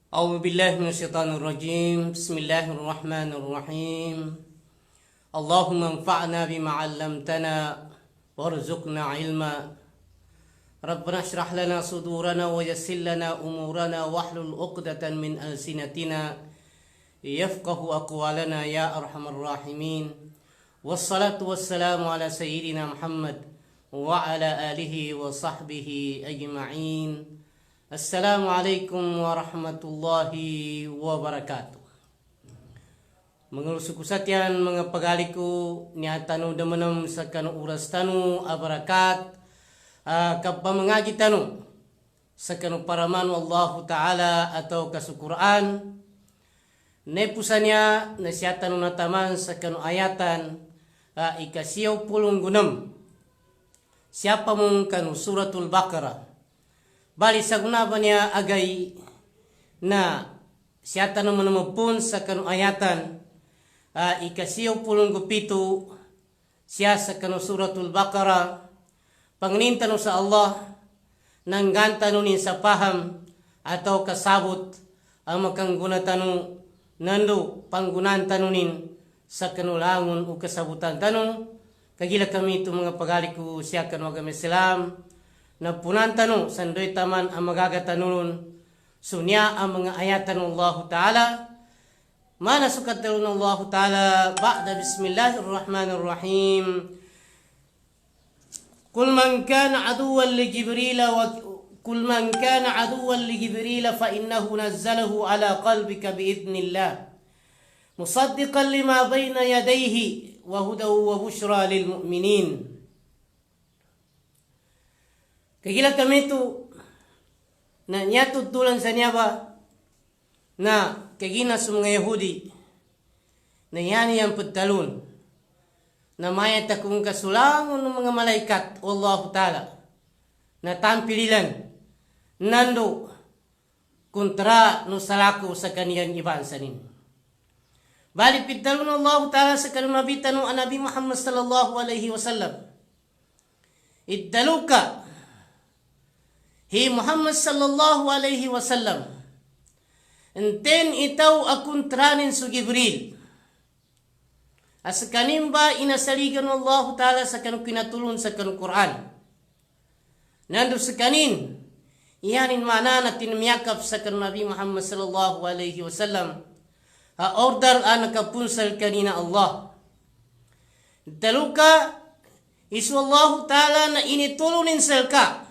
أعوذ بالله من الشيطان الرجيم. بسم الله الرحمن الرحيم. اللهم انفعنا بما علمتنا وارزقنا علما. ربنا اشرح لنا صدورنا ويسر لنا أمورنا واحلل عقدة من ألسنتنا يفقه أقوالنا يا أرحم الراحمين. والصلاة والسلام على سيدنا محمد وعلى آله وصحبه أجمعين. Assalamualaikum warahmatullahi wabarakatuh. Mengelusuku satian mga pagaliku niatanu demenem sakanu uras tanu abarakat kapamangagi tanu sakanu paramanu Allah Ta'ala atau kasukuran nepusanya nasihatanu nataman sakanu ayatan ikasiyaw pulung gunam siapa mong kanu suratul Baqarah bali sa gunabannya agay na siyata naman pun sa kanu ayatan ikasiyaw pulong gupito siya sa kanu suratul Baqarah pangnintano sa Allah nang gantanunin sa paham atau kasabot ang makanggunatano nando panggunan tanunin sa kanulangon o kasabutan tanong kagila kami ito mga pagaliku siya kanu agama Islam na punantano sandoy taman ang magagatanulon sunya ang mga ayatan Allah Ta'ala mana sukat dalon Allah Ta'ala ba'da bismillahirrahmanirrahim. Kul man kana aduwan li Jibril fa innahu nazzalahu ala qalbika biidnillah musaddiqan lima bayna yadayhi wa hudaw wa bushra lil mu'minin. Kagila kami ito na nyatutulan sa niya ba na kagina sa mga Yahudi na yan yung pagtalon na mayat akong kasulangon ng mga malaikat o Allah Ta'ala na tampililan nando kontra no salako sa kaniyang ibansanin. Bali pagtalon Allah Ta'ala sa kanunabitan ng Nabi Muhammad sallallahu alaihi wasallam iddaluka Hi Muhammad sallallahu alaihi wasallam enten itaw akuntranin su Jibril as kanimba inasaligan Allah Ta'ala sa kanu kinatulon sa kanu Quran nando sa kanin iyanin mana na tinmiyakap sa kanu Nabi Muhammad sallallahu alaihi wasallam order nakapunsal kanina Allah daluka isu Allah Ta'ala na initulunin salka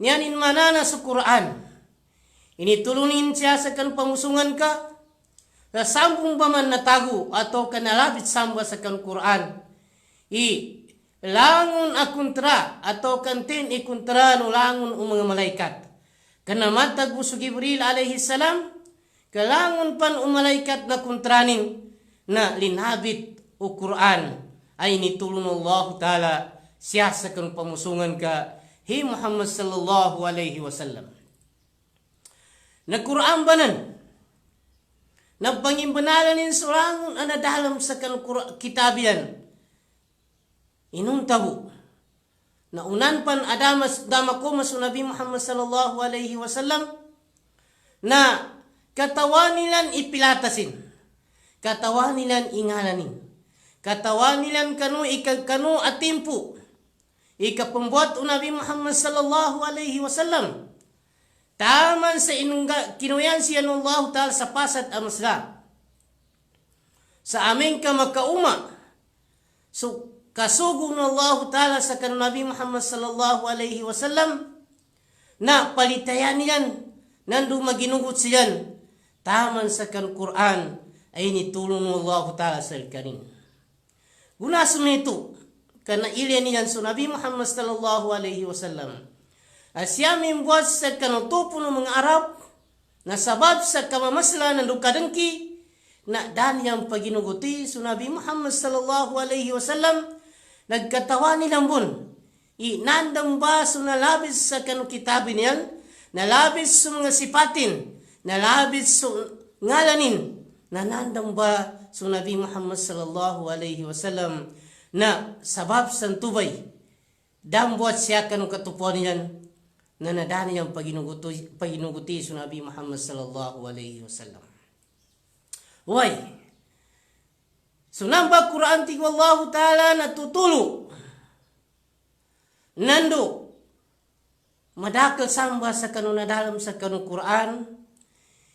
niyanin manana sa Quran. Initulunin siya sa kan pamusungan ka. Sambung ba man natago atau kanalabit samba sa kan Quran. Langon akuntra atau kantin ikuntra no langon o mga malaikat. Kanamatag mo sa Jibril alaihi salam. Kalangon pan o malaikat na kuntranin na linabit o Quran. Ay nitulun Allah Ta'ala siya sa kan pamusungan ka. Hi Muhammad sallallahu alaihi wasallam. Na Quran banan. Na pangimbanalan in surangon anadalam sa kitabian. Inun tabu. Na unan pan adamas dama ko masu Nabi Muhammad sallallahu alaihi wasallam na katawanilan ipilatasin. Katawanilan ingalanin. Katawanilan kanu ikagkanu atimpu. Ikapembuat Nabi Muhammad sallallahu alaihi wasallam taman sa inungga kinuyan siya ng Allah Ta'ala sa pasat amasla sa aming kamakauma so kasugong ng Allah Ta'ala sa kanang Nabi Muhammad sallallahu alaihi wasallam na palitayan niyan nando maginugot siyan taman sa kan Quran ay nitulong ng Allah Ta'ala sa kanin gunaso nito karena ilian niyan so Nabi Muhammad sallallahu alaihi wasallam asya membuat sa kanutupo ng mga Arab na sabab sa kamamasla ng lukadengki na dan yang paginuguti so Nabi Muhammad sallallahu alaihi wasallam nagkatawa nilang bun inandang ba so nalabis sa kanukitabin niyan nalabis sa mga sipatin nalabis so ngalanin nanandang ba so Nabi Muhammad sallallahu alaihi wasallam na sabab san tubay dam buat siya kanong katupuan niyan na nadani yang paginuguti su Nabi Muhammad sallallahu alaihi wasallam. Wai sunamba Quran ti Allah taala natutulu nando madakal samba sa kanuna dalam sa kanu Quran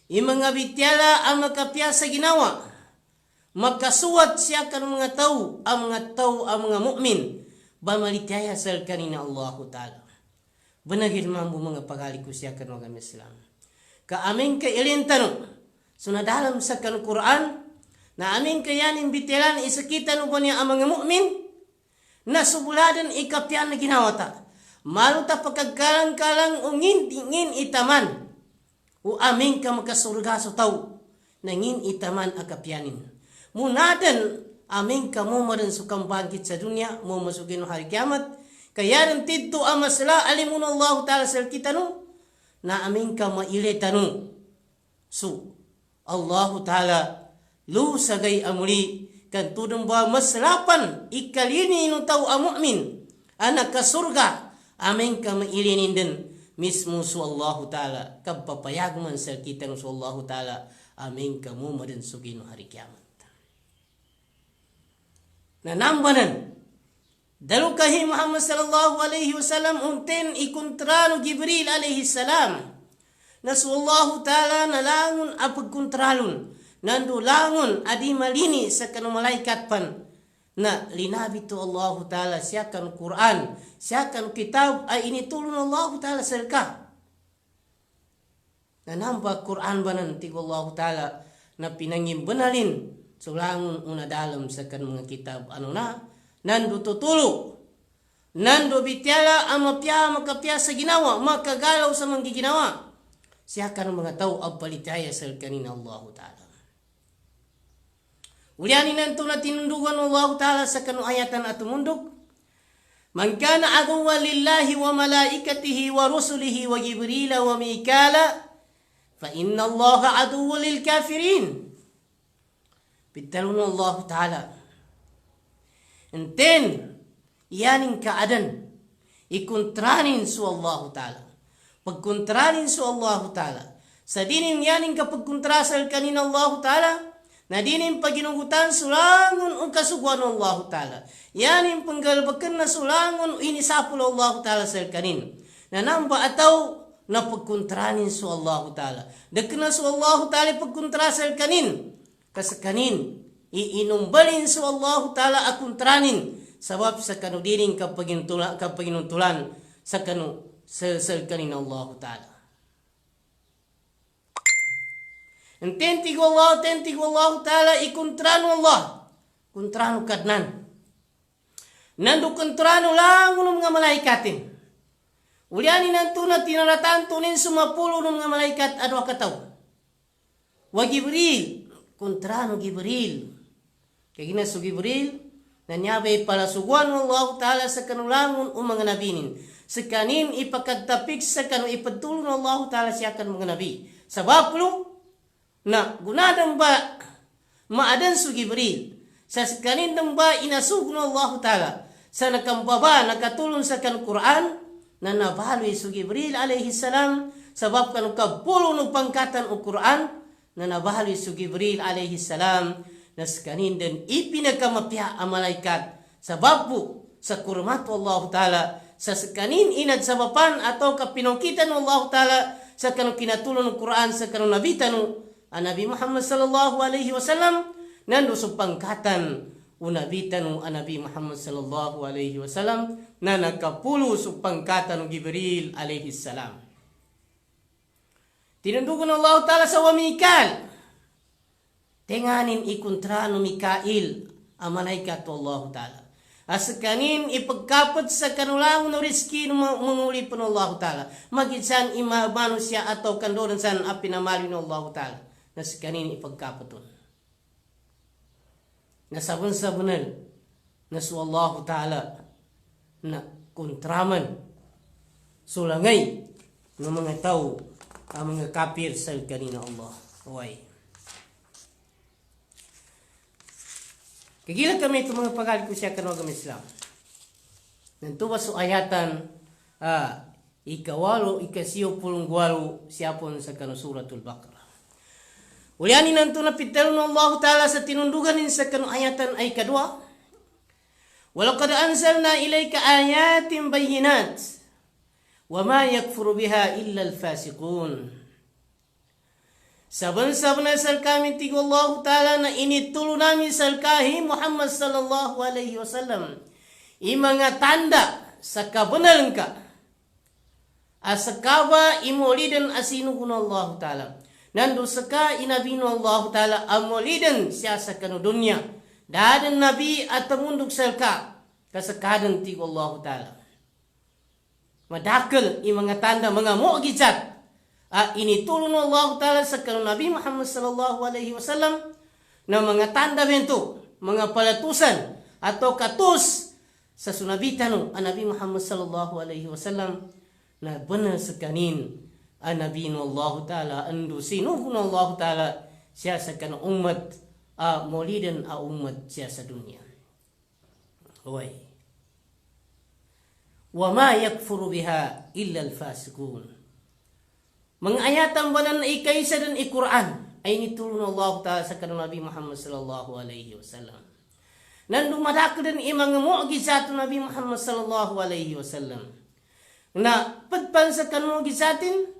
imanga bitiala ang makapiasa ginawa makasuwat siya kan mga tao ang mga mu'min bamalitiaya sa kanina Allah taala benagil mambu mga pagaliku siya kan mga Islam ka amin ka ilintano suna dalam sa kanu Quran na amin ka yanin bitialan isakita no niya ang mga mu'min na subuladan ikapian na ginawa ta malu ta pagkagalang-kalang ungin itaman o amin ka makasurga sa tao nangin itaman akapianin munadan amin ka mo marin sukang bangkit sa dunia mo masukin no hari kiamat kaya rin tidto ang masala alimun Allah ta'ala sa kita no na amin ka mailita no so Allah ta'ala lu sagay amuli kan tudong ba masalapan ikalini no tao ang mu'min anak ka surga amin ka mailinin din mismo su Allah Ta'ala kapapayag man sa kita no su Allah Ta'ala amin ka mo marin sugi no hari kiamat nanambanan dalukahi Muhammad sallallahu alaihi wasallam unten ikontrano Jibril alaihi salam na su Allah Ta'ala nalangon apagkontralon nando langon adi malini sa kanu malaikat pan na linabi to Allah Ta'ala siya kan Quran siya kan kitab ay initulun Allah Ta'ala serka na namba Quran banan ti Allah Ta'ala na pinangim benalin sulangon una dalam sa kan mga kitab ano na nando tutulo nando bitiala amapya makapya sa ginawa makagalaw sa mga ginawa siya kan mga tao abalitaya sa kanina Allah Ta'ala uliani nanto na tinundugan Allah Ta'ala sa kanu ayatan at mundok man kana aduwa lillahi wa malaikatihi wa rusulihi wa Jibril wa Mikala fa inna Allah aduwa lil kafirin bitalun Allah Ta'ala enten yaning kaadan ikontranin su Allah Ta'ala pagkontranin su Allah Ta'ala sa dinin yaning kapagkontrasal kanina Allah Ta'ala na dinin paginugutan sulangon o kasuguan Allah Ta'ala. Yanin panggalbakan na sulangon o inisapul Allah Ta'ala sa kanin. Na namba ataw na pagkontranin su Allah Ta'ala. Dakna su Allah Ta'ala pagkontra sa kanin. Kasakanin, iinumbalin su Allah Ta'ala akontranin. Sabab sa kanu dinin kapaginuntulan sa kanu sa kanin Allah Ta'ala. Tentigo Allah Ta'ala ikontrano Allah kontrano kadnan nando kontrano lang ng mga malaikatin uliani nanto na tinaratan tunin sumapulo ng mga malaikat adwa kataw wa Jibril kontrano Jibril kaya gina su Jibril nanyabay pala suguan Allah Ta'ala sa kanulangon o mga nabinin sa kanin ipakagtapik sa kanu ipadtulong Allah Ta'ala siya kan mga nabi sabab lo na gunadang ba maadan su Jibril sa kanindang ba inasugno Allah Ta'ala sa nakambaba nakatulong sa kan Quran na nabaloy su Jibril alaihi salam sabab kan kapulo ng pangkatan o Quran na nabaloy su Jibril alaihi salam na sa kanindang ipinakamapya ang malaikat sabab po sa kurmato Allah Ta'ala sa kanin inad sabapan atau kapinongkitan Allah Ta'ala sa kanong kinatulong ng Quran sa kanong nabitan Nabi Muhammad sallallahu alaihi wasallam nando sa pangkatan unabitan ng Nabi Muhammad sallallahu alaihi wasallam na nakapulo sa pangkatan ng Jibril alaihi salam. Tinundugan Allah Ta'ala sa Mikal. Tenganin ikontra no Mikail ang malaikat Allah Ta'ala. Asa kanin ipagkapot sa kanulang no riski no manguli po ng Allah Ta'ala. Magitsan imabano siya ataw kandoran san apinamali ng Allah Ta'ala. Na si kanin ipagkapaton. Na sabon-sabonal na su Allah Ta'ala na kontraman sulangay ng mga tao ang mga kafir sa kanina Allah. Huway. Kagila kami ito mga pagalit ko siya kanwag ang Islam. Nantuwa su ayatan Ikawalo ikasiyo pulong gwalo siapon sa kanu suratul Baqarah. Uliani nanto na pitalun Allah Ta'ala sa tinundugan sa kanu ayatan ay kadua. Walaqad anzalna ilayka ayatin bayyinat wa ma yakfuru biha illa al-fasiqun. Saban-saban sal kami tigo Allah Ta'ala na initulo namin sal kahi Muhammad sallallahu alaihi wasallam. Mga tanda sa kabenaran ka. Asakaba imulidan asinuhun Allah Ta'ala. Nandu saka inabinu Allah Ta'ala amulidan siya sa kanu dunya. Dadan nabi at munduk salka kasakadan ti Allah Ta'ala. Madakal mga tanda mga mu'gizat initulong Allah Ta'ala sa kanu Nabi Muhammad sallallahu alaihi wasallam na mga tanda bento, mga palatusan atau katus sa sunabitan ang Nabi Muhammad sallallahu alaihi wasallam na benar sekanin ang Nabi Allah Ta'ala andu sinuhun Allah Ta'ala siya sa kanu umat maulidan umat siya sa dunia. Hoy. Wa ma yakfuru biha illa al-fasiqun. Mga ayatan banan na ikaysa dan i-Quran ay nitulong Allah Ta'ala sa kanu Nabi Muhammad sallallahu alaihi wasallam. Nandung madako din mga mu'gizat Nabi Muhammad sallallahu alaihi wasallam. Na pagpan sa kanu mu'gizatin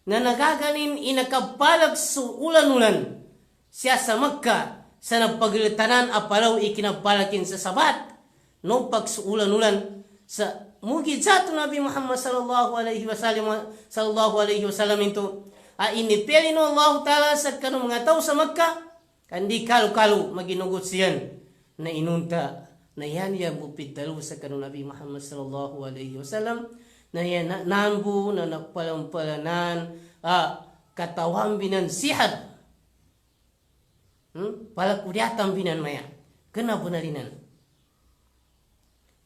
na nagaganin inakabalag sa ulan-ulan siya sa Makkah sa nagpagilitanan apalaw ikinabalakin sa sabat no pagsuulan-ulan sa mugizat Nabi Muhammad sallallahu alaihi wasallam itu inipili no Allah Ta'ala sa kanong mga tao sa Makkah kandi kalu-kalu maginugot siyan na inunta na yan bupitalu sa kanong Nabi Muhammad sallallahu alaihi wasallam na yan nambu na nagpalampalanan katawang binan sihad palakudyatan binan maya kena benarinan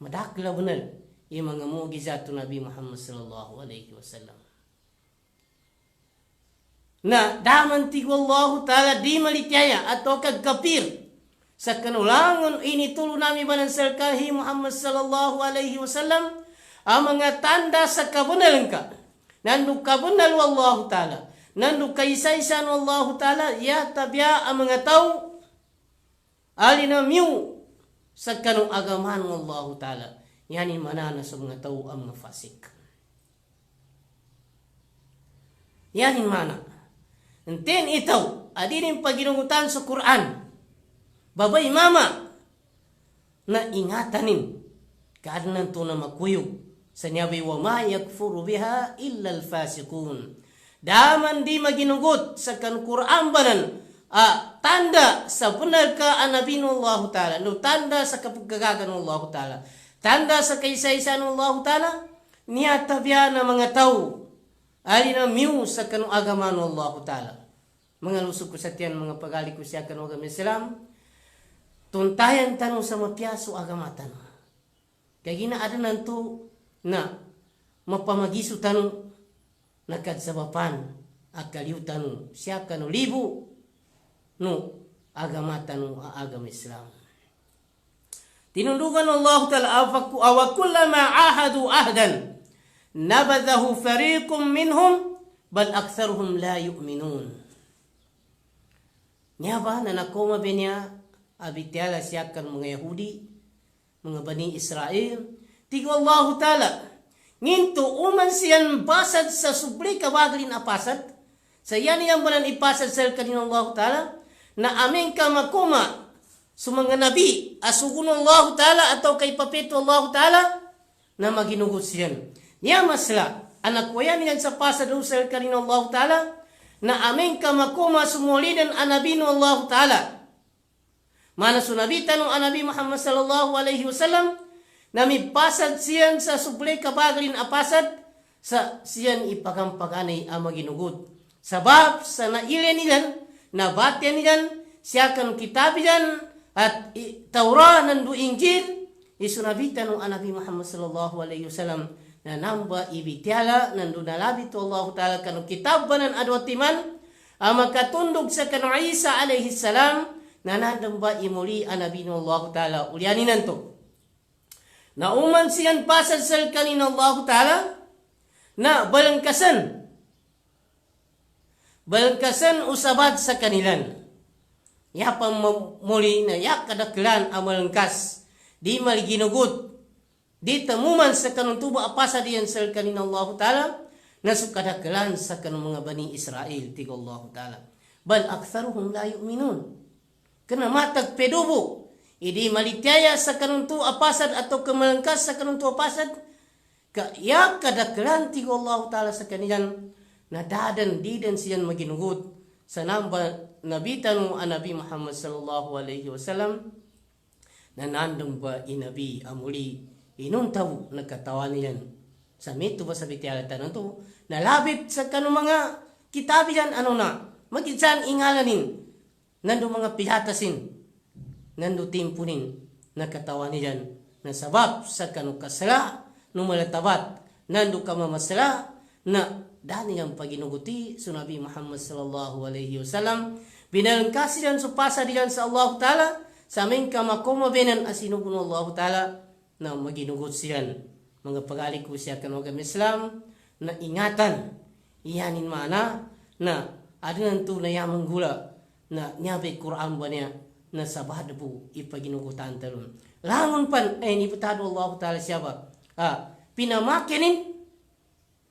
madakla benar yung mga mu'gizat Nabi Muhammad sallallahu alaihi wasallam na daman ti Allah Ta'ala di malityaya atau kagkapir sa kanulangon initulo nami banan sarkahi Muhammad sallallahu alaihi wasallam ang mga tanda sa kabenaran ka nandu kabenal Allah Ta'ala nandu kaisaysan Allah Ta'ala ya tabya ang mga tao alinamiu sa kanong agaman Allah Ta'ala yani manana sa mga tao ang mga fasik yani mana enten itaw adinin paginungutan sa Quran babay mama na ingatanin kaadnan to na makuyog sa nyabi wa ma yakfuru biha illa al-fasiqun daman di maginugot sa kan Quran banan tanda sa benar ka Nabi Allah Ta'ala no tanda sa kapagkagagan Allah Ta'ala tanda sa kaisaysan Allah Ta'ala niya tabya na mga tao alina miu sa kanong agaman Allah Ta'ala mga lusog ko sa tiyan mga pagali ko siya kanong agama Islam tuntayan tanong sa mapiaso agamatan kaya ginaada nanto na mapamagiso tanong nakadsabapan akaliw tanong siya kanong libo no agamatan no agama Islam tinundugan Allah Ta'ala awa kullama ahadu ahdan nabadahu fariqum minhum bal aktharuhum la yu'minun niya ba na nakoma benya abitiala siyakan mga Yahudi mga Bani Israel tigo Allah Ta'ala nginto uman siyan basad sa subli kawaglin apasad sa yan yang banan ipasad sa kanin Allah Ta'ala na amin ka makuma sa mga nabi asugun Allah Ta'ala atau kay papito Allah Ta'ala na maginugot siyan niya masla anak ko yan sa pasad sa kanin Allah Ta'ala na amin ka makuma sumulidan anabino Allah Ta'ala mana sunabitan ng Nabi Muhammad sallallahu alaihi wasallam na may pasad siyan sa suplay kabaglin apasad sa siyan ipagampaganay ang maginugot sabab sa nailan nilan nabatyan nilan siya kan kitab nilan at Taurah nandu Injil isunabitan ng Nabi Muhammad sallallahu alaihi wasallam na namba ibitiala nandu nalabit Allah Ta'ala kanu kitab banan adwatiman ang makatundog sa kanu Isa alaihi salam na nadamba imuli ang Nabi Allah Ta'ala ulianin nanto na uman siyan pasad sa kanin Allah Ta'ala na balengkasan usabat sa kanilan. Ya pamuli na ya kadaklan amalengkas di maliginugot di temuman sa kanong tubo apasa diyan sa kanin Allah Ta'ala na sukadaklan sa kanong mga bani Israel tiga Allah Ta'ala. Bal aktharuhum la yu'minun. Kena matag pedubo idi malityaya sa kanong tubo apasad atau kemalengkas sa kanong tubo apasad ya kadaklan tiga Allah Ta'ala sa kanilan na dadan didan siyan maginugot sa namba nabitan Nabi Muhammad sallallahu alaihi wasallam na nandong ba inabi amuli inun tabu nagkatawan niyan sa mito ba sa bitialatan to nalabit sa kanong mga kitabihan ano na magitsan ingalanin nando mga pihatasin nando timpunin nagkatawan niyan na sabab sa kanong kasala no malatabat nando ka mamasala na dani yang paginuguti sa Nabi Muhammad sallallahu alaihi wasallam binalangkasi dan supasa diyan sa Allah Ta'ala sa aming kamakoma benan asinugun Allah Ta'ala na maginugot siyan mga pagalik ko siya kanong Islam na ingatan iyanin mana na adan tu na yamang gula na nyabe Quran ba niya na sabadabu ipaginugutan talon langon pan ay nipatado Allah Ta'ala siya ba pinamakinin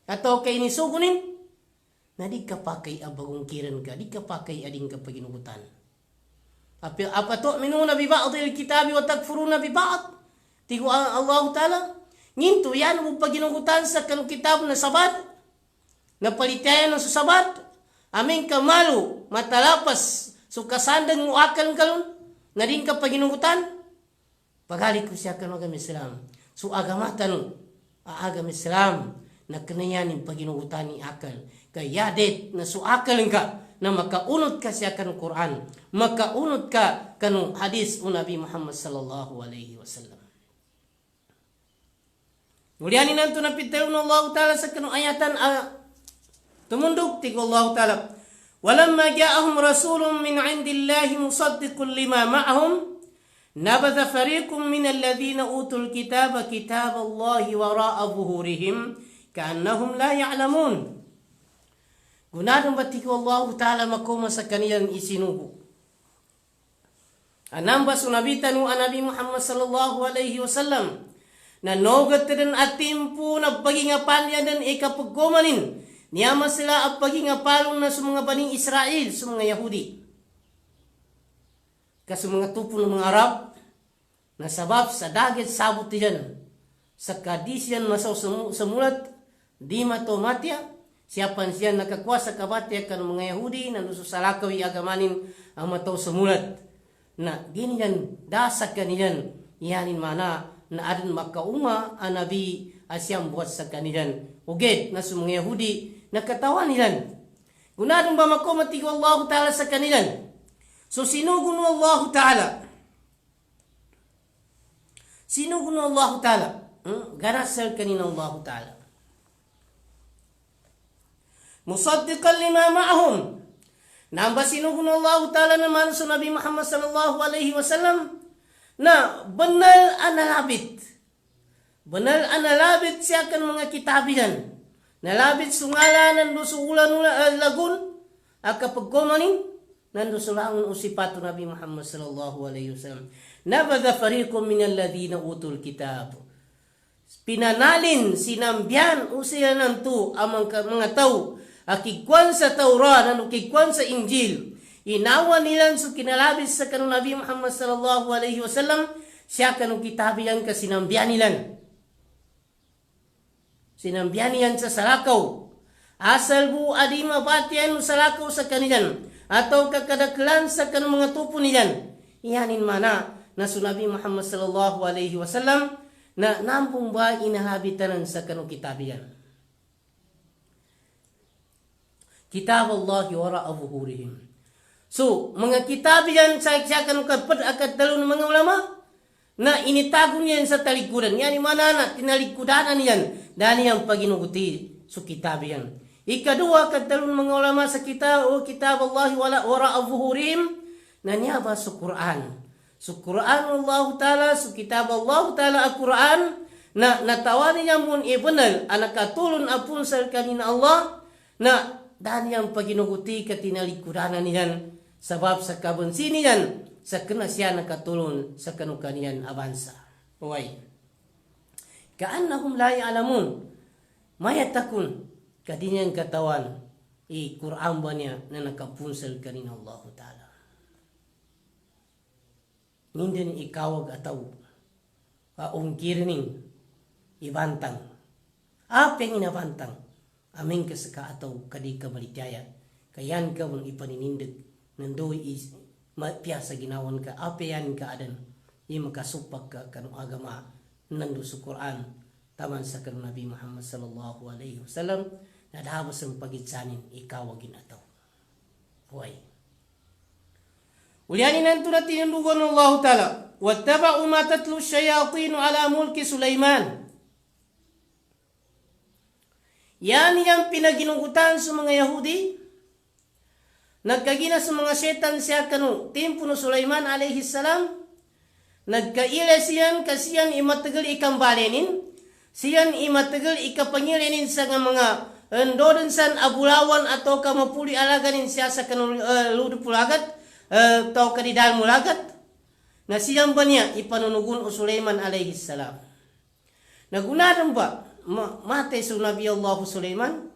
atau kay nisugunin na di ka pakay abagong kiran ka di ka pakay ading ka paginugutan apa tu'minuna bi ba'dil kitabi wa takfuruna bi ba'd tigo Allah Ta'ala nginto yan mo paginugutan sa kanong kitab na sabat na palitayan ng sabat aming kamalu matalapas so kasandang mo akal kalon na din ka paginugutan paghalik ko siya kanong agam Islam so agamatan agam Islam na kanayanin paginugutan ni akal kaya yadet na so akal ka na makaunod ka siya kanong Quran makaunod ka kanong hadis o Nabi Muhammad sallallahu alaihi wasallam. Mulianin nanto na pitayong Allah Ta'ala sa kanong ayatan tumundog tigo Allah Ta'ala walamma ja'ahum rasulun min indillahi musaddiqun lima ma'ahum nabadha fariqun min alladhina utul kitaba kitab Allahi wara'a buhurihim ka'annahum la ya'lamun. Gunadong batik Allah Ta'ala makoma sa kanilang isinubo. Anamba sunabitan mo Nabi Muhammad sallallahu alaihi wasallam na nogat din atimpo na pagingapan niya din ikapagkumanin niyama sila ang pagingapalong na sa mga baning Israel sa mga Yahudi. Kasi mga tupo ng mga Arab na sabab sa dagat sabot diyan sa kadisyan masaw sa mulat di matomatya siyapan siya nakakuasa kabatya kan mga Yahudi na luso sa lakawi agamanin ang mataw sa mulat na ginyan dasak kaniyan iyanin mana na adan makauma ang Nabi asyam buat sa kaniyan uged na sa mga Yahudi nakatawan nilan gunadong ba makomati ko Allah Ta'ala sa kanilan so sinugun Allah Ta'ala ganasal kanina Allah Ta'ala musaddiqan lima ma'ahum namba sinugun Allah Ta'ala naman sa Nabi Muhammad sallallahu alaihi wasallam na banal analabit siya kan mga kitabihan nalabit sungala nando suulan lagun akapagkumanin nando sulangon usipato Nabi Muhammad sallallahu alaihi wasallam nabadha fariqum min alladhina utul kitab pinanalin sinambyan usiya nanto amang mga tao akikwan sa Taurat nando kikwan sa Injil inawa nilan so kinalabis sa kanong Nabi Muhammad sallallahu alaihi wasallam siya kanong kitabihan ka sinambyan nilan sinambianian sa salakaw asal bu adi mabatian salakaw sa kanilan atau kakadaklan sa kanong mga tupo niyan iyanin mana na sunabi Muhammad sallallahu alaihi wasallam na nampung ba inahabitanan sa kanong kitabihan kitab Allah wara'a buhurihim so mga kitabihan sa kanong kapad akad talo ng mga ulama na initago niyan sa talikudan yan mana na tinalikudanan niyan dani ang paginuguti sa kitabihan ikadua kadalon mga ulama sa kitab Allah wara'a buhurihim na niya ba sa Quran Allah Ta'ala sa kitab Allah Ta'ala ang Quran Na natawani yang mun ibenal anak katulun apun sal kanina Allah na dan yang paginuguti katinali kuranan yan sebab sa kabensin yan sa kena siya nakatulun sa kanukanian avansa. Way. Kaannahum la ya'lamun mayatakun kadinyang katawan i Quran ba niya na nakapunsal kanina Allah Ta'ala. Nindin ikawag ataw kaungkirning ibantang. Apa yang inabantang? Amin ka saka ataw kadi ka malitaya. Kayan ka mong ipaninindig. Nandoy is piasa ginawan ka. Apa yan ka adan. I makasupak ka kanong agama. Nando sa Quran. Taman sa kanong Nabi Muhammad sallallahu alaihi wasallam. Nadhabas ang pagitsanin ikawagin ataw. Huway. Ulianin nanto na tinundugan ng Allah Ta'ala. Wattaba'u ma tatlu syayatinu ala mulki Sulaiman. Yan yung pinaginugutan sa mga Yahudi. Nagkagina sa mga setan siya kanu timpo no Sulaiman alaihi salam. Nagkaila siyan kasiyan imatagal ikambalenin. Siyan imatagal ikapangilinin sa mga endodon san abulawan atau kamapuli alaganin siya sa kanu ludu pulagat atau kadidal mulagat. Na siyan ba niya ipanunugun o Sulaiman alaihi salam. Nagunadan ba mate su Nabi Allah Sulaiman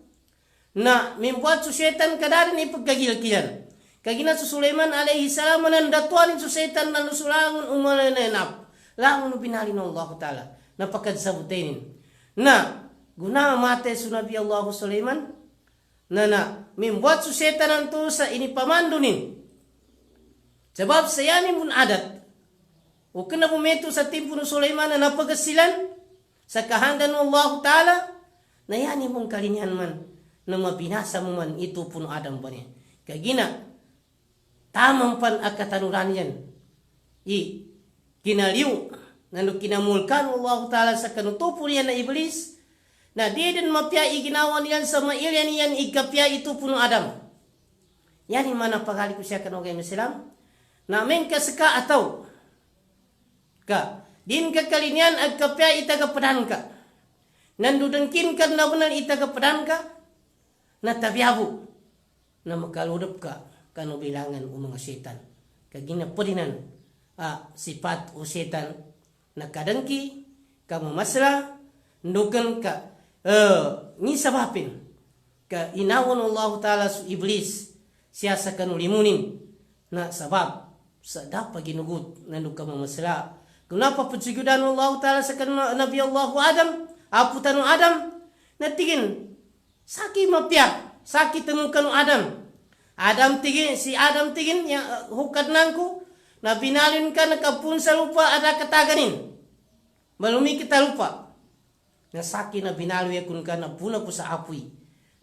na membuat su setan kadarin ipagkagilkilan. Kagina su Sulaiman alaihi salam nandatwanin su setan na lusulangon umanenap. Langon binalin Allah Ta'ala. Napakadsabutenin. Na guna mate su Nabi Allah Sulaiman na membuat su setan nanto sa inipamandunin. Sebab sayani pun adat. O kena pumeto sa timpo ni Sulaiman na napagasilan sa kahandan ng Allah Ta'ala na yan mong kalinyan man na mabinasa mo man ito puno Adam ba niya. Kagina, tamang pan akatanuran yan. Kinaliw na kinamulkan Allah Ta'ala sa kanutupo niya na Iblis na di din mapya iginawa niyan sa mailyan niyan igkapya ito puno Adam. Yan yung manapakali ko siya kanogay Islam na amin kasaka ataw ka din kakalinyan agkapya itagapadan ka. Nandudangkin ka na bunan itagapadan ka. Natabiyabu. Na makaludap ka. Kano bilangan o mga setan. Kagina po dinan. Sifat o setan. Nakadangki. Kamamasra. Nukan ka. Nisabapin. Ka inawan Allah Ta'ala su Iblis. Siya sa kanulimunin. Na sabab. Sa dapat ginugut. Nanduka mamasra. Kenapa pensujudan Allah Ta'ala sekarang Nabi Allah Adam, aputan Adam, natigin, sakit mapia, sakit temukan Adam. Adam tigin, si Adam tigin, yang hukat nangku, na binalin ka nakapun sa lupa ada kataganin. Malumi kita lupa. Na sakit na binalwi akun ka na puna po sa apoy.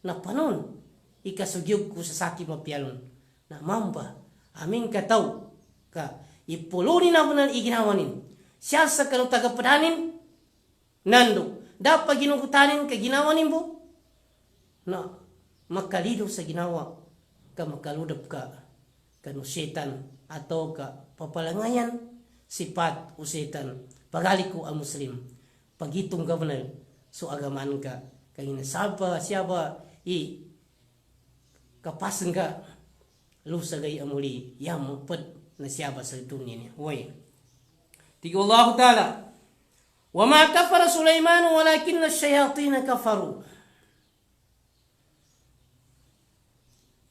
Na panon, ikasugyog ko sa sakit mapialon. Na mamba, amin kataw, ka, ipulunin na po na iginawanin. Siya sa kanong tagapadanin, nando, dapat ginugutanin ka ginawa nimbo, na makalido sa ginawa, ka makaludap ka, kano setan, atau ka papalangayan, sifat o setan, pagali ko ang Muslim, pagitong gabanal, so agaman ka, kaya nasaba, siya ba, kapasan ka, lusagay amuli, yamupad na siya ba sa dunia niya, huway. Tiga Allah Ta'ala. Wa ma kafara Sulaiman walakinna asyayatin kafaru.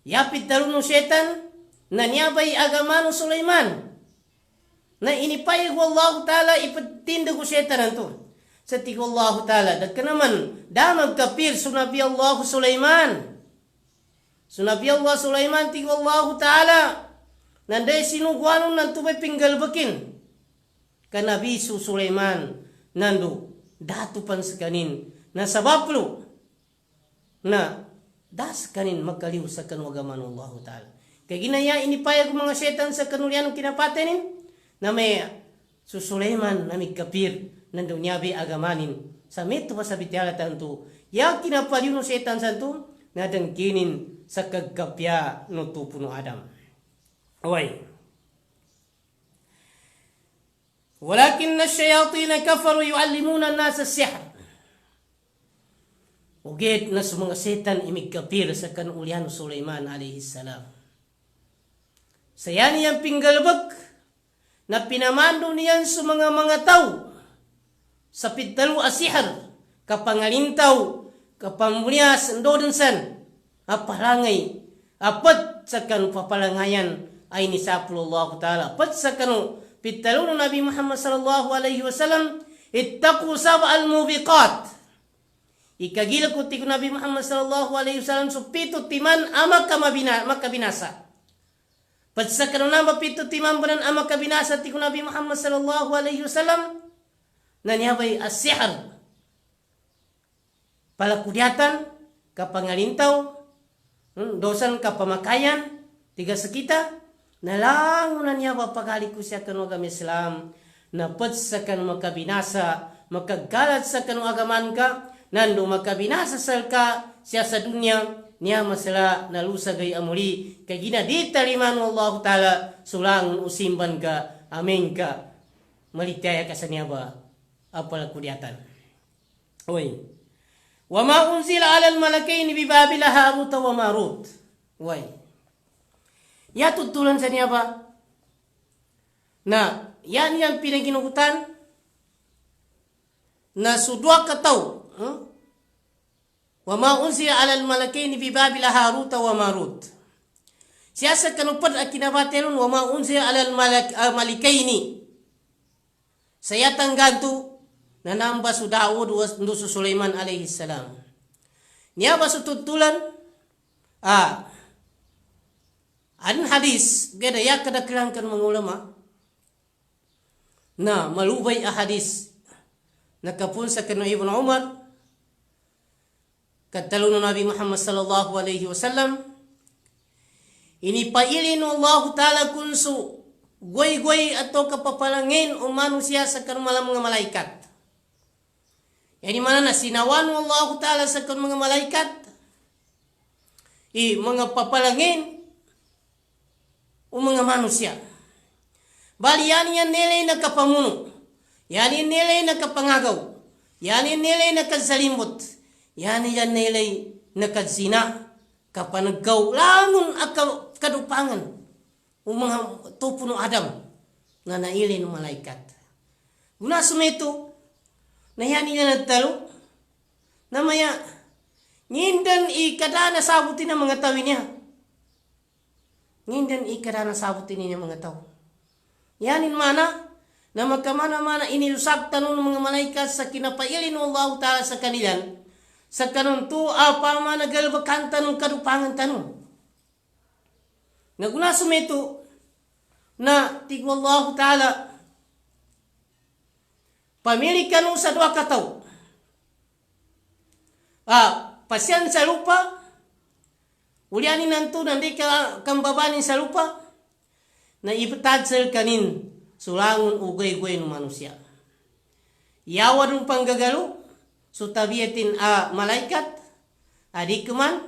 Yapit daruno setan na niyabay agamano Sulaiman. Na inipayag Allah Ta'ala ipatindag ko setan nanto. Sa tiga Allah Ta'ala. Dagka naman damag kapir sunabi Allah Sulaiman. Sunabi Allah Sulaiman tiga Allah Ta'ala. Nanday sinugwanon nanto may pinggalbakin. Kanabi su Sulaiman nando datupan sa kanin na sabaplo na das kanin magkaliw sa kanwagaman Allah Ta'ala. Kaya ginaya inipayag mga setan sa kanulian kinapatanin na may su Sulaiman na may kapir nando nyabi agamanin sa mito pa sa bitala tanto ya kinapaliw no setan santo na dangkinin sa kagkapya no tupo no Adam. Away. Walakinna syayatina kafaru yu'allimuna an-nasa as-sihr. Ugit na sa mga setan imigkapir sa kanulian Sulaiman alaihi salam. Saya niyang pinggalbag na pinamando niyan sa mga tao sa pitalu asihar kapangalintaw kapamulias endodensan apalangay apat sa kanu papalangayan ay ni sapulullah ta'ala apat sa kanu pitalu ng Nabi Muhammad sallallahu alaihi wasallam ittaqu sab'al mubiqat ikagila ko ti Nabi Muhammad sallallahu alaihi wasallam supito timan ama makabinasa pat sa kanu nama pito timan banan ama kabinasa ti Nabi Muhammad sallallahu alaihi wasallam na niyabay as-sihr palakudyatan kapangalintaw dosan kapamakayan tiga sekita nalangon na niya pagaliku siya kanu agama Islam napad sa kanu makabinasa makagalat sa kanu agaman ka nando makabinasa salka siya sa dunya niya masala nalusagay amuli kay gina di taliman Allah ta'ala sulang usimban ka amin ka malitaya ka sa niya ba apalakudyatan oy Wama unzila alal malakaini bi Babila Harut wa Marut. Why? Ya tutulan sa niya ba? Na yan yung pinaginugutan na sudwa kataw. Wama unzila alal malakaini bi Babila Harut wa Marut. Siya sa kanupad at kinabatelon wama unzila alal malikaini. Saya tanggantu na namba su Daud wa su Sulaiman alaihi salam. Niya ba su tutulan? Adin hadis, gada ya kadakilangkan mga ulama na malubay a hadis nakapun sa kanu Ibn Umar katalun Nabi Muhammad sallallahu alaihi wasallam inipailin Allah ta'ala kunsu goy-goy atau kapapalangin o manusia sa kanu mga malaikat. Yani mana na sinawan Allah ta'ala sa kanu mga malaikat mga papalangin o mga manusia. Bali yan nilay na kapamuno, yan nilay na kapangagaw, yan nilay na kasalimbot, yan nilay na kazina, kapanagaw, langon at kadupangan o mga tupo ng Adam na nailay ng malaikat. Guna sumito, na yan nagtalo, na maya, ngindan ikada na sabutin ng mga tao niya. Ngindan ikada na sabutin niya mga tao. Yanin mana, na magkamana-mana inilusap tanong ng mga malaikat sa kinapailin ng Allah ta'ala sa kanilan, sa kanong to, apa man nagalbakan tanong kadupangan tanong. Naguna sumito, na tigwa Allah ta'ala, pamili ka nung sa dua kataw. Pasyan sa lupa, ulianin nanto, nandi ka kambabanin sa lupa, na ipatadsal kanin, sulangon ugay-ugay ng manusia. Yawa ng panggagalo, sutabiyatin malaikat, adik man,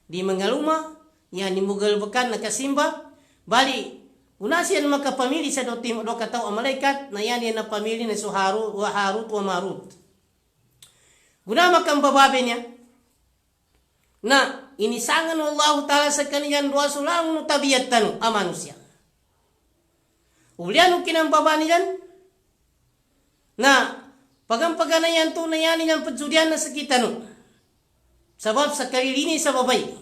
di mangaluma, yan imugalbakan nakasimba, bali, una siya makapamili sa do kataw ang malaikat na yan na pamili na Harut wa Marut. Una makambababe niya na inisangan Allah ta'ala sa kanilang dua sulang no tabiyat tanong ang manusia. Ulian ang kinambaba niyan na pagampagana yan to na yan niyang padjudian na sakita no. Sabab sa karilini sa babay.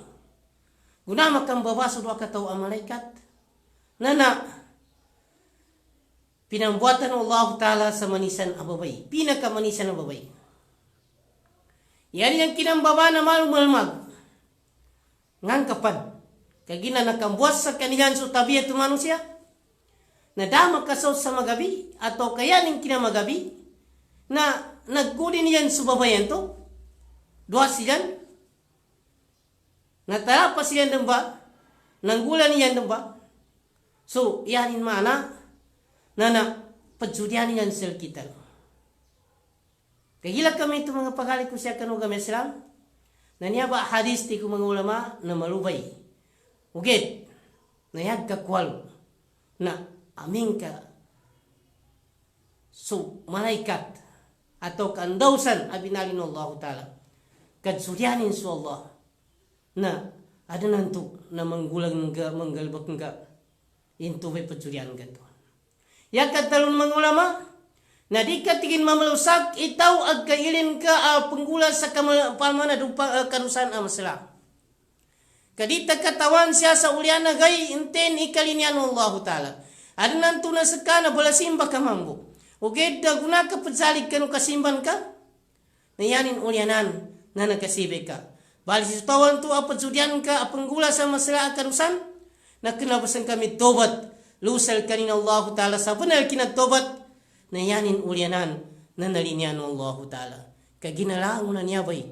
Una makambaba sa dua kataw ang malaikat. Na pinambuatan ng Allah ta'ala sa manisan ang babay. Pinakamanisan ang babay. Yan yung kinambaba na malumalmag. Ngang kapan. Kagina nakambuas sa kanilang sutabiya ito manusia. Nadama kaso sa magabi. Atau kaya ning kinamagabi. Na nagkudin yan sa babayan to. Dua siyan. Natarapas yan din ba? Nanggulan yan din ba? So, yanin mana na padjudian yan sila kita. Kagila kami ito mga pagalik ko siya kanong kami Islam na niya ba hadis ti ko mga ulama na malubay. Ugit, na yag kakwalo na aming ka malaikat atau kandausan abinalin Allah Ta'ala kad suryanin su Allah na ada nantu na menggulang nga menggalbak nga into may pajurian ka to ya katalun mga ulama na di ka tingin mamalusak itaw ag kailin ka penggula sa pamana dupa karusan amasala kadita katawan siya sa uliana gay inten ikalinian Allah Ta'ala ada nantu na sakana balasimba ka mambo uged da guna ka padzalik kanu kasimban ka nayanin ulianan na nakasibe ka bali si tawan tu apa judian ka penggula sa masalah karusan na kinabasan kami tobat lusal kanin Allah Ta'ala sa benar kinat tobat nayanin ulianan na nalinian Allah Ta'ala kaginalangunan niya bay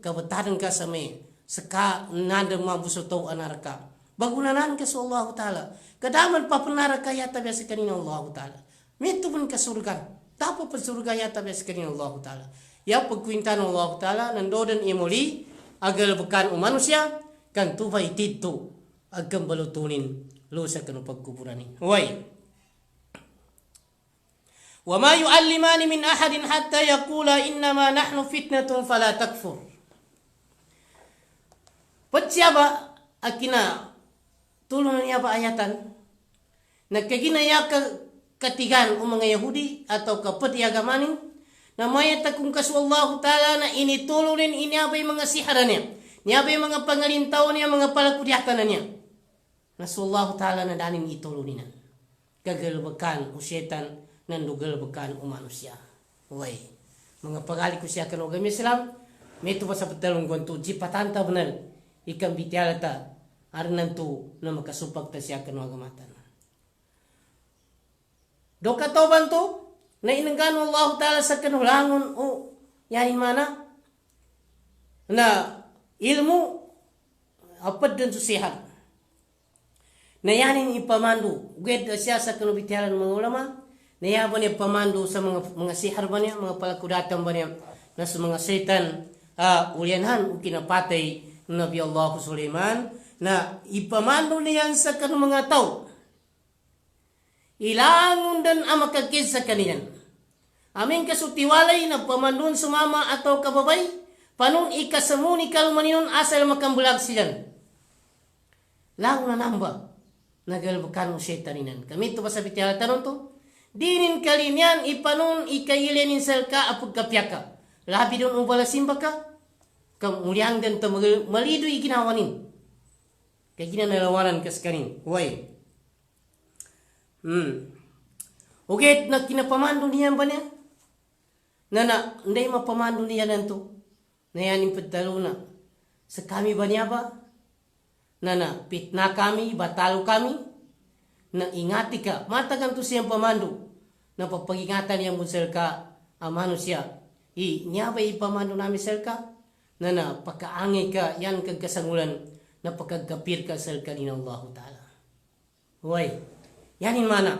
kabataran ka sa may saka nanda mabuso tau anarka bagunanan ka sa Allah Ta'ala kadaman papanara ka yata biasa kanin Allah Ta'ala metu pun ka surga tapo pa surga yata biasa kanin Allah Ta'ala ya pagkuintan Allah Ta'ala nandodan imuli agal bukan manusia kan tubay tito agam balutunin lusa kanu pagkuburani way wa ma yu'allimani min ahadin hatta yaqula innama nahnu fitnatun fala takfur patsiaba akina tulungan niya ba ayatan nagkagina ya katigan o mga Yahudi atau kapati agamanin na maya takung kasu Allah Ta'ala na initulunin inabay mga siharan niya niyabay mga pangalintaw niya mga palakudyatan niya na su Allah Ta'ala na danin itulunin kagalbakan o setan nandugalbakan o manusia way mga pagali ko siya kanogam Islam may ito pa sa patalong ganto jipatanta benar ikang bitialata arnan tu na makasupag ta siya kanogamatan do katoban to na inanggan Allah Ta'ala sa kanulangon o yanin mana na ilmu apad dan susihan na yanin ipamandu uged siya sa kanubitialan mga ulama na yaban niya pamandu sa mga sihar ba niya mga palakudatan ba niya na sa mga setan ulianhan o kinapatay ng Nabi Allah Sulaiman na ipamandu niyan sa kanong mga tao ilangon dan amakagkid sa kaniyan. Amin kasutiwalay na pamandun sumama atau kababay, panon ikasamuni kalumaninon asal makambulag silan. Lang na namba, nagalbakan mo syetaninan. Kami ito ba sa bitya tanong to? Dinin kalinyan ipanon ikailenin salka apag kapyaka. Labi doon ubala simba ka, kamuliang dan malido iginawanin. Kaya ginanalawanan kaskanin. Huway. Uget na kinapamandu niya ba niya? Na hindi mapamandu niya nanto. Na yan yung pagtalo na. Sa kami ba niya ba? Na pitna kami, batalo kami. Na ingati ka. Matagan to siyang pamandu. Na papagingatan niya mo sir ka ang manusia. Niya ba ipamandu namin sir ka? Na pagkaangay ka, yan kagkasangulan. Na pagkagapir ka sir ka ni Allah Ta'ala. Huway. Yanin mana?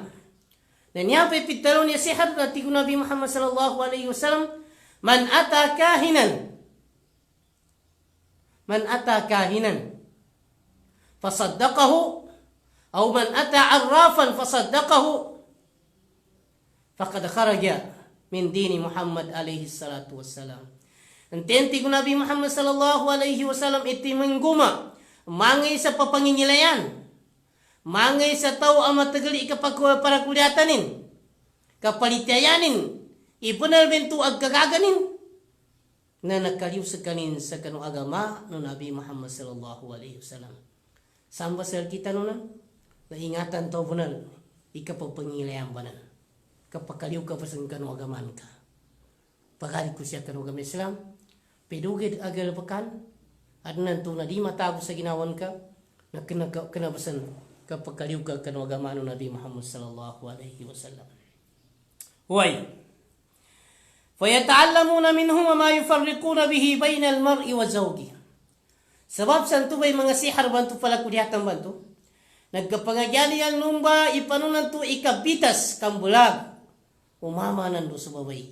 Dan niya pa ipitalo niya sihar na tigo Nabi Muhammad sallallahu alaihi wasallam man ata kahinan fasaddaqahu aw man ata arrafan fasaddaqahu faqad kharaja min dini Muhammad alaihi salatu wassalam. Anten tigo Nabi Muhammad sallallahu alaihi wasallam iti mengguma mangay sa papangingilayan mangay sa tao ang matagali kapag para kulyatanin kapalitayanin ipunal bentu agkagaganin na nakaliw sa kanin sa kanong agama no Nabi Muhammad sallallahu alaihi wasallam samba sir kita nunan na ingatan to bunal ikapagpangilayan banan kapakaliw ka pa sa kanong agaman ka pagari ko siya kanong agama Islam pedugid agal bakan at nanto na di matago sa ginawan ka na kinabasan kapag kaliw ka kanong agama no Nabi Muhammad sallallahu alaihi wasallam. Huway. Fayata'allamuna minhum ma yufarriquna bihi bayna al-mar'i wa zawji. Sebab santu bay mga sihar bantu pala kudyatan bantu. Nagkapangagyani ang numba ipanunan tu ikabitas kambulag. Umama nandu sumabay.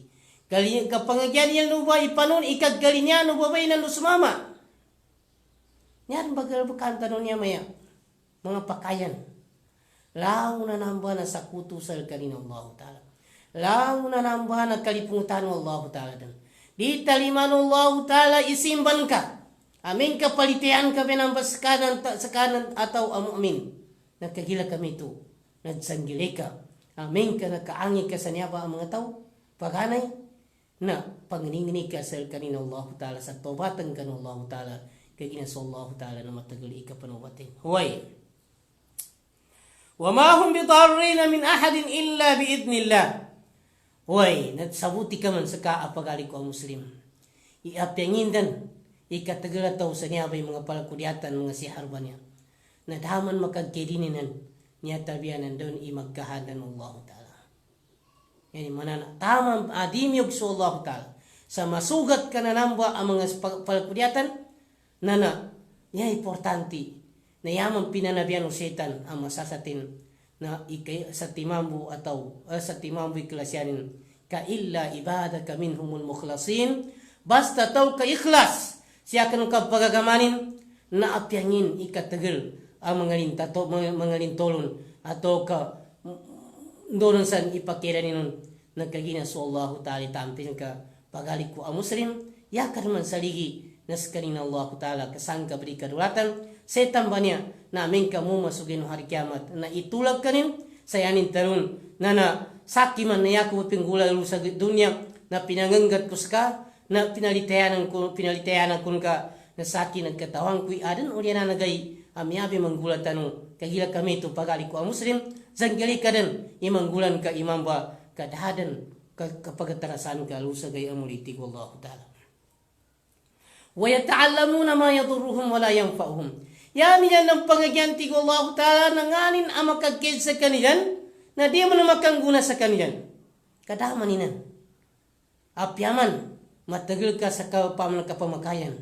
Kapangagyani ang numba ipanun ikagalinya no babay nandu sumama. Yan bagal bakanta no niya maya. Mga pakayan. Lao na namba na sakutu sa kanina Allah Ta'ala. langun nambah na kalipungutan Allah Ta'ala dan di taliman Allah Ta'ala isimban ka amin kapalitian ka binambas sekanan atau amin nakagila kami itu nagsanggili ka amin ka nakaangi ka sa niyaba ang mga tao paganay na panginingini ka sa kanin Allah Ta'ala sa tobatan ka ng Allah Ta'ala kagina sa Allah Ta'ala na matagali ka panubatin huway wa ma hum bidarrina min ahadin illa biidnillah huway nagsabuti ka man sa kaapagali ko ang Muslim iapyangin dan ikatagala tao sa niyabay mga palakudyatan mga siharban niya na daman makagkedininan niya tabianan doon imagkahadan Allah Ta'ala yani manana tamang adimyog sa Allah Ta'ala sa masugat ka na namba ang mga palakudyatan na niya importante na yaman pinanabian o setan ang masasatin na sa timambu atau sa timambu iklasyanin ka illa ibadaka minhumul mukhlasin basta tau ka ikhlas siya kanong kapagagamanin na apyangin ikatagal ang mga lintolon atau ka doon san ipakira ninon nagkagina sa Allah Ta'ala tampin ka pagalik ko ang Muslim yakan man saligi nas kanina Allah Ta'ala kasangka beri kadulatan setan banya na amin kamu masukin hari kiamat na itulak kanin sayanin tarun na sakiman na yaku pinggula lu sa dunia na pinanganggat ko ska na pinalitayanan kun ka na saki nagkatawang kui adan uli na nagay amiabi manggulatan kagila kami itu pagali ko ang Muslim zanggali kadan imanggulan ka imamba kadahadan kapagtarasan ka lu sa gay amuliti ko Allah Ta'ala wa yata'allamuna ma yadurruhum wa la yanfa'uhum yan ng pangagyanti ko Allah Ta'ala nanganin ang makagkid sa kanilan na di mo na makangguna sa kanilan kadaman inan apyaman matagal ka sa kapamakayan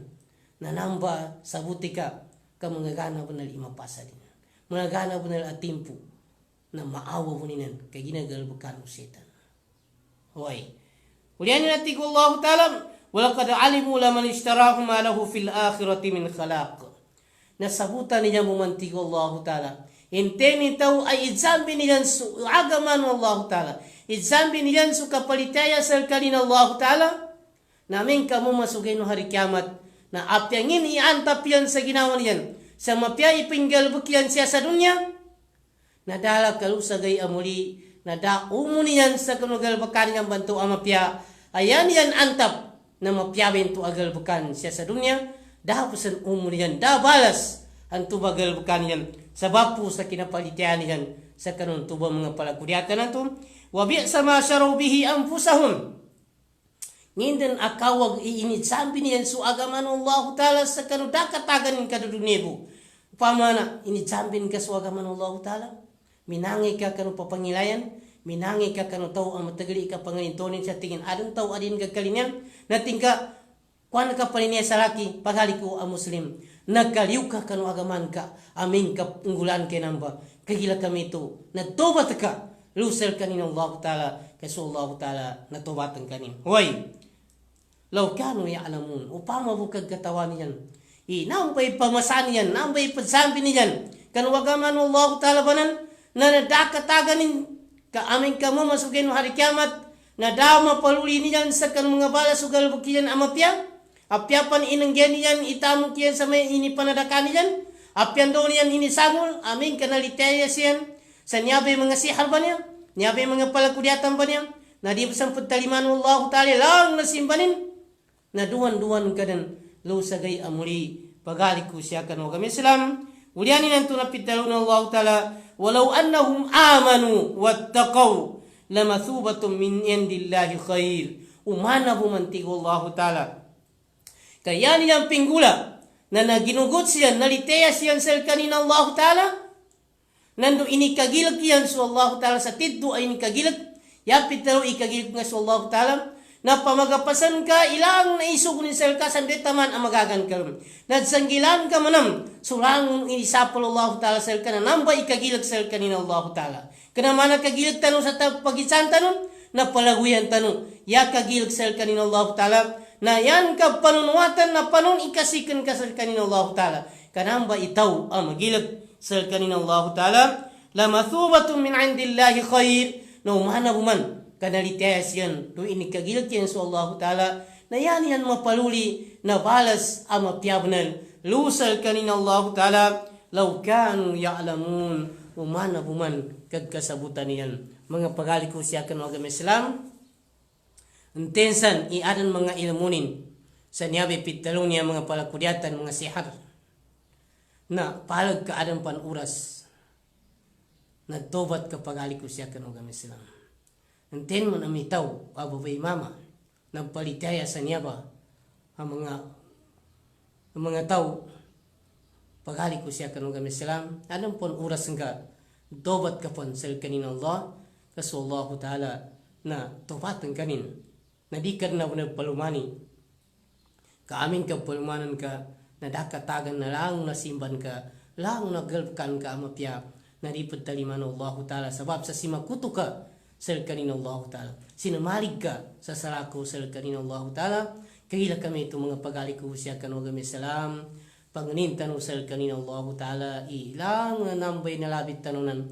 na namba sabuti ka kamangagana mo na limapasa din magagana mo na atimpo na maawa mo ninan kay ginagalbukan mo setan huway ulianin natin ko Allah Ta'ala walakad alimu laman ishtarahu ma lahu fil akhirati min khalaq nasabutan niya mumanti ko Allah Ta'ala inteni tau ay idzambi niyan su agaman Allah Ta'ala idzambi niyan su kapalitaya sa kalin Allah Ta'ala namin kamu masugay no hari kiamat na apyangin iantap yan sa ginawa niyan sa mapya ipinggal bukyan siya sa dunya nadala kalusagay amuli nada umuniyan sa kanugal bakan ng bantu amapya ayan yan antap na mapyawin tu agal bukan siya sa dunya dahapusan umuniyan da balas ang tubagal bukan yan sa bapu sa kinapalitian yan sa kanun tuba mga palakudyatan nato wabi sa masyaraw bihi anfusahum ngindan akawag iinit sambi niyan su agaman Allah Ta'ala sa kanu dakatagan ka dudunebu pamana initsambin ka su agaman Allah Ta'ala minangi ka kanu papangilayan minangi ka kanu tau ang matagali ka pangalintonin sa tingin adang tau adin gagalinyan na tingka kuan ka palinia saraki paghaliku ang Muslim nagkaliw ka kanu agaman ka amin ka unggulan kay namba kagila kami ito nagtobat ka lusel kanin Allah Ta'ala kasi Allah Ta'ala natobatan kanin huway law kanu ya'lamun upama bukag katawan niyan nambay pamasan niyan nambay pagsambi niyan kanu agaman Allah Ta'ala banan na nadakataganin ka amin kamu masukin hari kiamat na dama paluli niyan sa kan mga balas sugal bukiyan amapya apyapan inangyan niyan itamu kiyan sa may ini panadakan niyan apyan do niyan ini sangul amin kanalitaya siyan sa niyabay mga sihar ba niya niyabay mga palakudyatan ba niya na di samput taliman Allah Ta'ala lang nasimbanin na duwan-duwan ka din lo sagay amuli pagaliku siya kan wa kami Islam ulianin ang tunapitalo ng Allah Ta'ala walau annahum amanu wattaqaw lamathubatun min indillahi khair umana bumantigo Allah Ta'ala kaya niyang pinggula na naginugot siya naliteya siya sa kanina Allah Ta'ala nando inikagilak yan sa Allah Ta'ala sa tiddo ay inikagilak yapit taro ikagilak nga sa Allah Ta'ala na pamagapasan ka ilang naisog ni selka sandet taman ang magagan ka nadsanggilan ka manam surangon inisapol Allah Ta'ala selka na namba ikagilak selka ni Allah Ta'ala kana mana kagilak tanong sa pagisan tanong na palaguyan tanong ya kagilak selka ni Allah Ta'ala na yan ka panunuatan na panon ikasikan ka selka ni Allah Ta'ala kanamba itaw ang magilak selka ni Allah Ta'ala lamathubatun min indillahi khair na umana buman kanalitayasyan do ini kagilkian so Allah Ta'ala na yan mapaluli na balas ama piyabnan lusal kanin Allah Ta'ala law kanu ya'lamun umana buman kagkasabutan yan mga pagali ko siya kan agama Islam intensan iadan mga ilmunin sa niyabe pitalong niya mga palakudyatan mga sihar na palag ka adam pan oras nagtobat ka pagali ko siya kan agama Islam enten mo namitaw ababay mama nagpalitaya sa niyaba ang mga tao pagali ko siya kan agama Islam adam pan oras nga tobat ka pan sa kanin Allah kaso Allah Ta'ala na tobatan kanin na di ka na palumani kaamin ka palumanan ka na dakatagan na lang nasimban ka lang nagalkan ka amapya na di pagtaliman Allah Ta'ala sabab sa simakuto ka sa kanin Allah Ta'ala sinamalig ka sa sarako sa kanin Allah Ta'ala kahila kami ito mga pagali ko siya kanogami salam panganintan sa kanin Allah Ta'ala ilang nambay na labit tanunan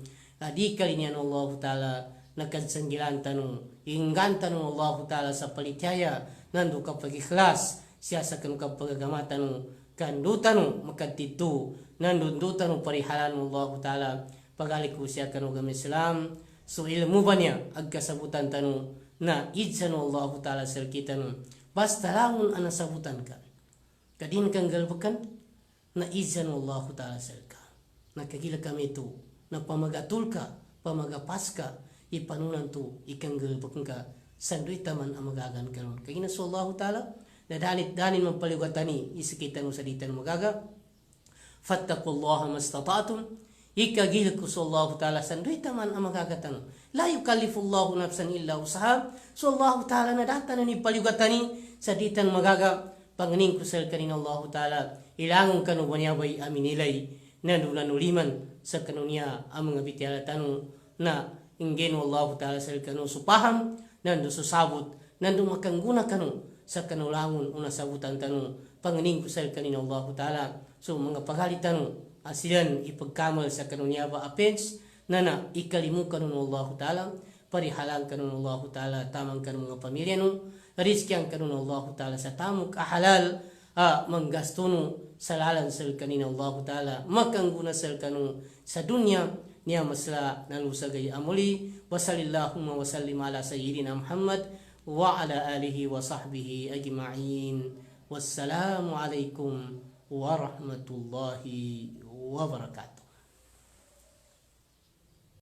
di kalinian Allah Ta'ala nagkansanggilan tanong inggan tanong Allah Ta'ala sa palitaya nando kapag ikhlas siya sa kanong kapagagama tanong kandu tanong makatitu nando tanong parihalan Allah Ta'ala pagali ko siya kanong agama Islam so ilmu ba niya agkasabutan tanong na idsan Allah Ta'ala sa kita tanong basta langon anasabutan ka kadin kang galbakan na idsan Allah Ta'ala sa ka nakagila kami ito na pamagatul ka pamagapas ka ipanunan to ikang galbakan ka sandoy taman ang magagan karon kay na so Allah Ta'ala na danin magpaligatani isikitan mo sa ditan magaga fattaqullaha mastata'tum ikagil ko so Allah Ta'ala sandoy taman ang magagatan la yukallifullahu nafsan illa usaha so Allah Ta'ala na datan ni paligatani sa ditan magaga panganing ko sa kanin Allah Ta'ala ilangon kanu banyabay aminilay na nuliman sa kanunya ang mga bitiyala tanong na inggen Allah Ta'ala sa kanu supaham nando susabot nando makangguna kanu sa kanulangon una sabutan tanong panganing ko sa kanin Allah Ta'ala so mga pagalit tanong asilan ipagkamal sa kanunya ba apens na ikalimu kanun Allah Ta'ala parihalang kanun Allah Ta'ala tamang kanun mga pamilya no rizkyang kanun Allah Ta'ala sa tamok ahalal manggasto no sa lalan sa kanin Allah Ta'ala makangguna sa kanun sa dunya niya masla nalusagay amuli wa sallallahu wa sallim ala sayyidina Muhammad wa ala alihi wa sahbihi ajma'in wassalamu alaikum warahmatullahi wabarakatuh.